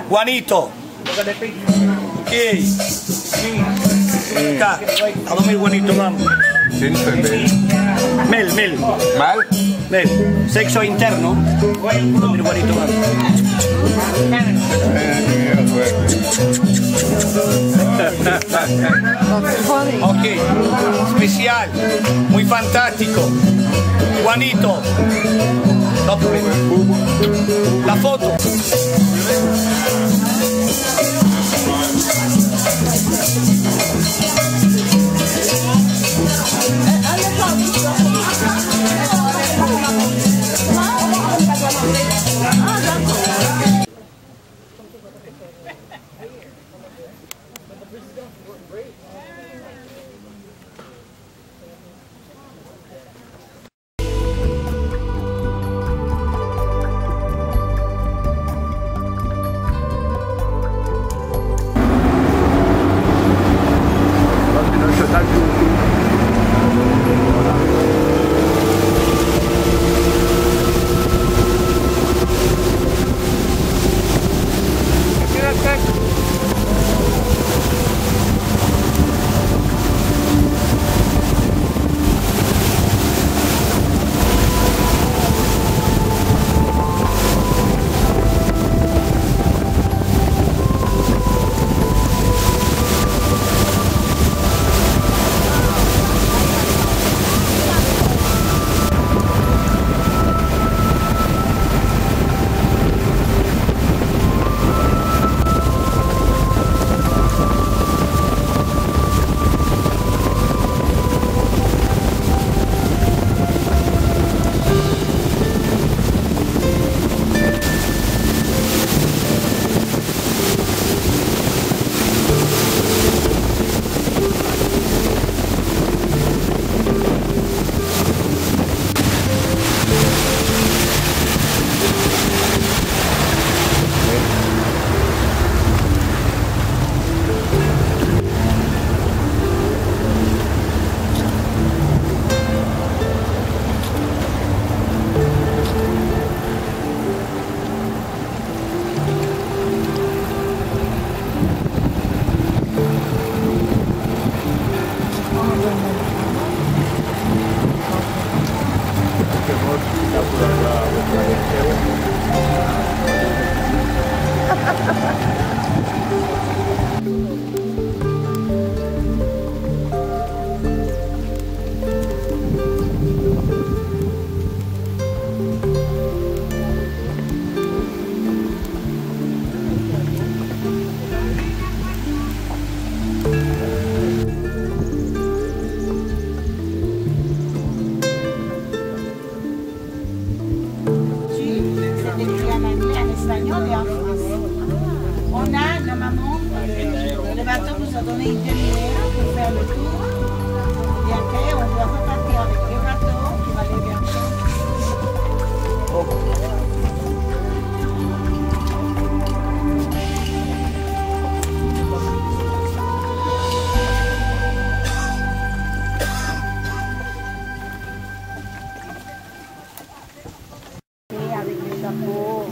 Juanito. Ok. Acá. ¿A dónde el Juanito, vamos? Mel. ¿Mal? Mel. Sexo interno. ¿Dónde el Juanito, vamos? Ok. Especial. Muy fantástico. Juanito. La foto. Espagnol et en français. On a, normalement, le bateau nous a donné une demi-heure pour faire le tour. Et après, on doit repartir avec le bateau qui va aller vers avec les chapeaux.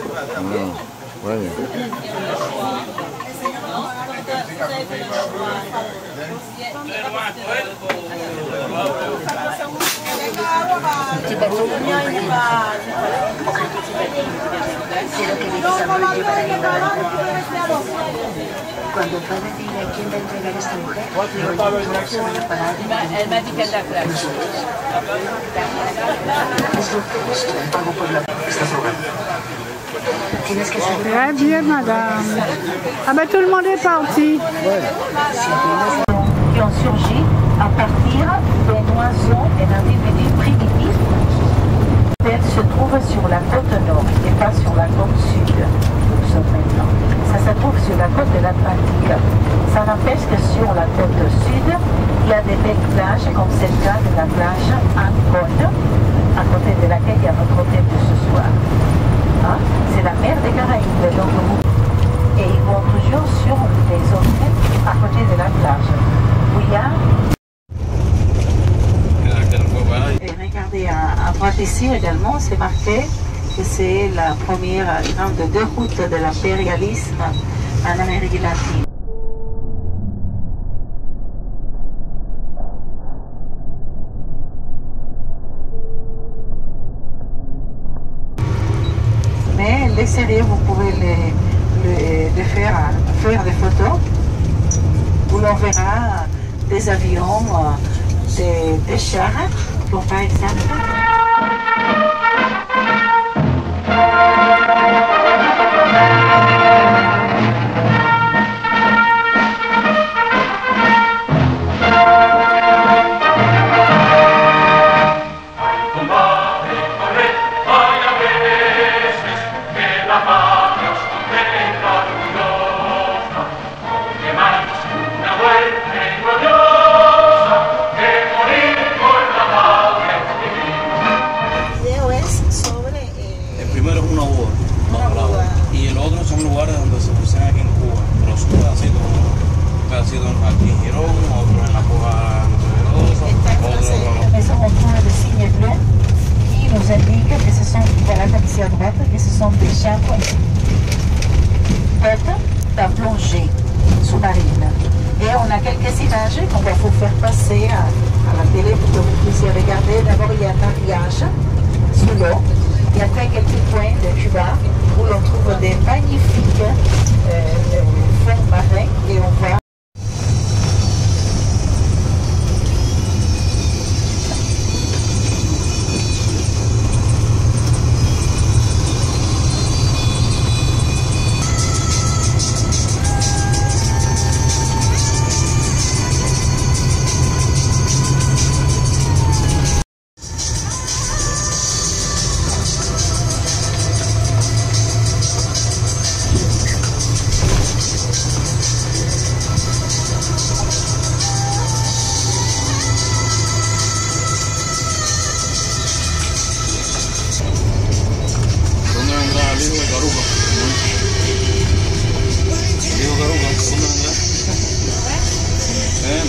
Ouais. Cuando el padre diga quién va a entregar a esta mujer, todos se van a parar. Elle m'a dit qu'elle la claque. Es lo justo, el pago por la... Estás rogando. Tienes que saber... Très bien, madame. Ah ben tout le monde est parti. Qui ont surgi à partir des moissons et d'un individu primitif. Elle se trouve sur la côte nord et pas sur la côte sud. Nous sommes maintenant. Ça se trouve sur la côte de l'Atlantique. Ça n'empêche que sur la côte sud, il y a des belles plages, comme c'est le cas de la plage Ancona, à côté de laquelle il y a notre hôtel de ce soir. Hein? C'est la mer des Caraïbes, donc et ils vont toujours sur les hôtels à côté de la plage. Où il y a... Et regardez, à droite ici également, c'est marqué que c'est la première grande déroute de l'impérialisme en Amérique latine. Mais l'extérieur, vous pouvez faire des photos où l'on verra des avions, des chars, pour par exemple. Aquí en Girón, otro en la Puja Novedosa, Mais on voit le signe bleu qui nous indique que ce sont, voilà comme ici à droite, que ce sont des chambres faites à plongée sous-marine. Et on a quelques images qu'on va vous faire passer à la télé pour que vous puissiez regarder. D'abord, il y a un mariage sous l'eau. Et après, quelques points de Cuba où l'on trouve des magnifiques fonds marins et on voit.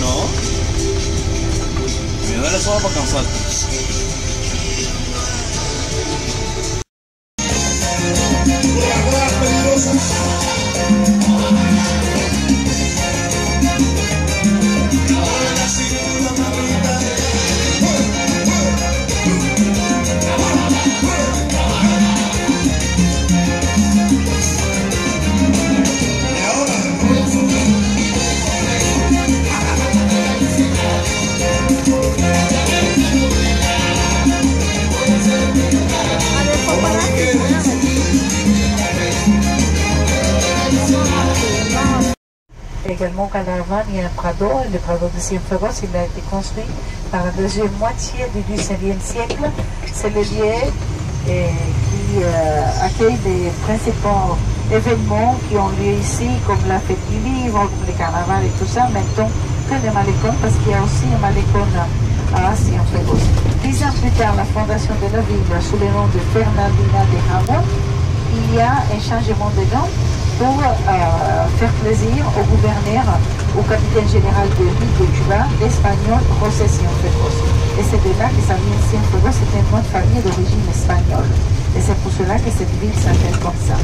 no. Me duele solo para cansarte. Également qu'à Havane, il y a un Prado, le Prado de Cienfuegos, il a été construit par la deuxième moitié du XIXe siècle. C'est le lieu qui accueille les principaux événements qui ont lieu ici, comme la fête du livre, comme le carnaval et tout ça, maintenant que le Malecón, parce qu'il y a aussi un Malecón à Cienfuegos. 10 ans plus tard, la fondation de la ville, sous le nom de Fernandina de Hamon, il y a un changement de nom pour faire plaisir au gouverneur au capitaine général de l'île de Cuba, l'espagnol José Cienfuegos. Et c'est de là que ça vient Cienfuegos, c'est un nom de famille d'origine espagnole. Et c'est pour cela que cette ville s'appelle comme ça.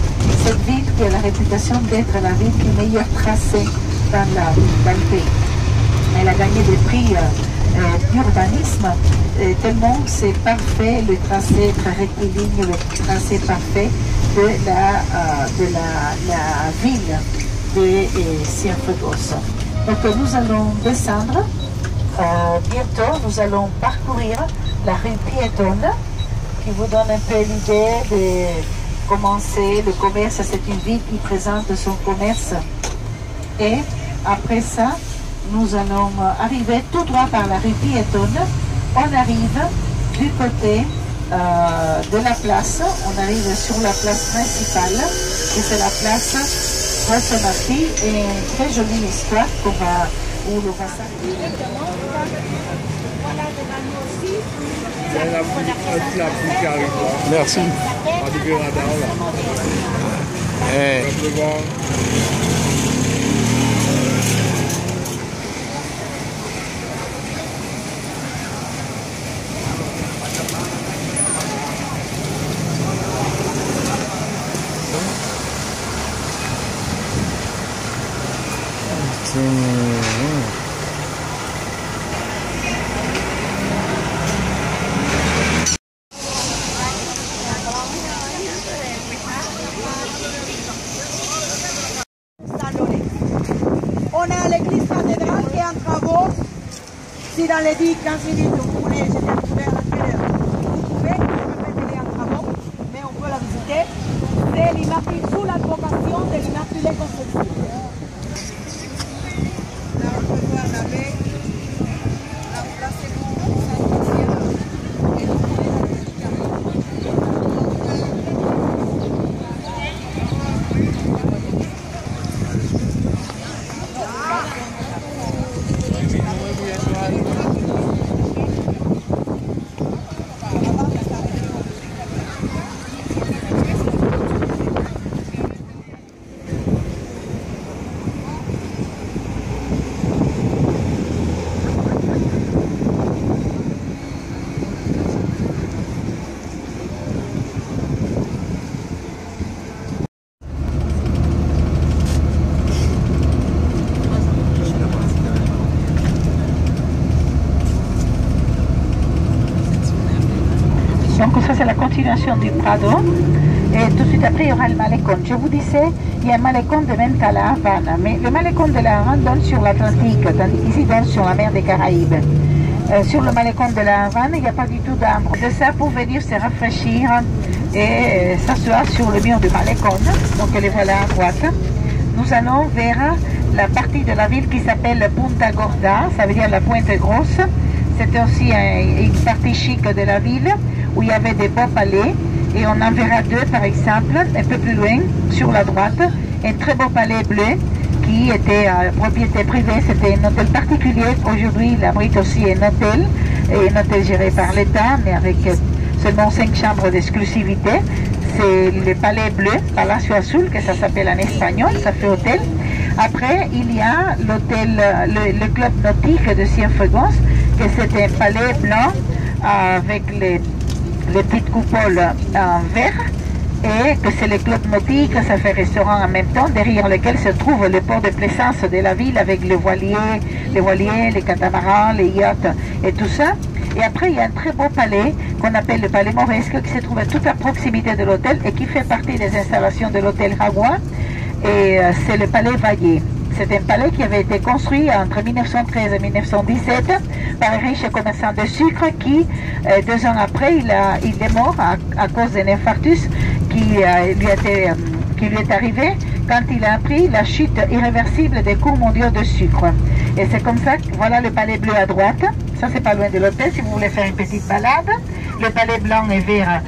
Cette ville qui a la réputation d'être la ville qui est meilleure tracée dans le pays. Elle a gagné des prix d'urbanisme, tellement c'est parfait, le tracé très rectiligne, le tracé parfait de la ville de Cienfuegos. Donc nous allons descendre, bientôt nous allons parcourir la rue piétonne qui vous donne un peu l'idée de commencer le commerce. C'est une ville qui présente son commerce et après ça nous allons arriver tout droit par la rue piétonne. On arrive du côté de la place, on arrive sur la place principale et c'est la place Rosso-Marty et une très jolie histoire où l'on va s'arrêter. Merci. On a l'église cathédrale qui est en travaux. Si dans les 10-15 minutes vous voulez jeter un coup d'œil à l'intérieur, vous pouvez, elle est en travaux, mais on peut la visiter. C'est l'Immaculée, sous l'advocation de l'Immaculée Conception. Là on peut voir la baie, la place est Donc ça c'est la continuation du Prado et tout de suite après il y aura le Malecón. Je vous disais, il y a un Malecón de même qu'à la Havane, mais le Malecón de la Havane donne sur l'Atlantique, tandis qu'ici donne sur la mer des Caraïbes. Sur le Malecón de la Havane, il n'y a pas du tout d'arbres. De ça pour venir se rafraîchir et s'asseoir sur le mur du Malecón, donc les voilà à droite. Nous allons vers la partie de la ville qui s'appelle Punta Gorda, ça veut dire la Pointe Grosse. C'était aussi une partie chic de la ville où il y avait des beaux palais et on en verra deux par exemple un peu plus loin sur la droite, un très beau palais bleu qui était propriété privée, c'était un hôtel particulier. Aujourd'hui il abrite aussi un hôtel géré par l'État mais avec seulement 5 chambres d'exclusivité. C'est le palais bleu, Palacio Azul que ça s'appelle en espagnol, ça fait hôtel. Après il y a l'hôtel, le club nautique de Cienfuegos, que c'est un palais blanc avec les petites coupoles en verre et que c'est le club nautique, ça fait restaurant en même temps, derrière lequel se trouve le port de plaisance de la ville avec les voiliers, les catamarans, les yachts et tout ça. Et après il y a un très beau palais qu'on appelle le palais Moresque qui se trouve tout à proximité de l'hôtel et qui fait partie des installations de l'hôtel Jaguar et c'est le palais Valle. C'est un palais qui avait été construit entre 1913 et 1917 par un riche commerçant de sucre qui, 2 ans après, il est mort à cause d'un infarctus qui lui est arrivé quand il a appris la chute irréversible des cours mondiaux de sucre. Et c'est comme ça que voilà le palais bleu à droite. Ça, c'est pas loin de l'hôtel si vous voulez faire une petite balade. Le palais blanc et vert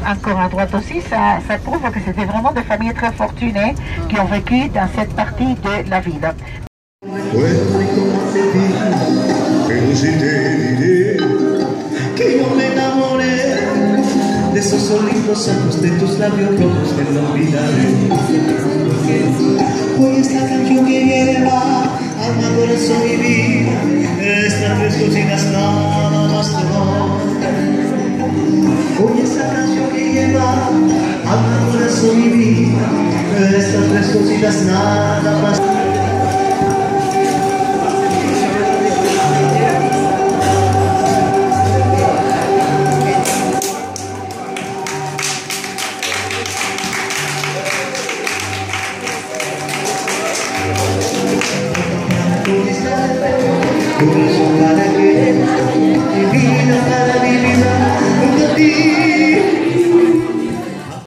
encore à droite aussi, ça prouve que c'était vraiment des familles très fortunées qui ont vécu dans cette partie de la ville. De esos ojitos ojos, de tus labios rojos, que no olvidaré. Hoy esta canción que lleva alma, corazón y vida, estas tres cositas nada más te doy. Hoy esta canción que lleva alma, corazón y vida, estas tres cositas nada más. Corazón para que, mi vida para vivir.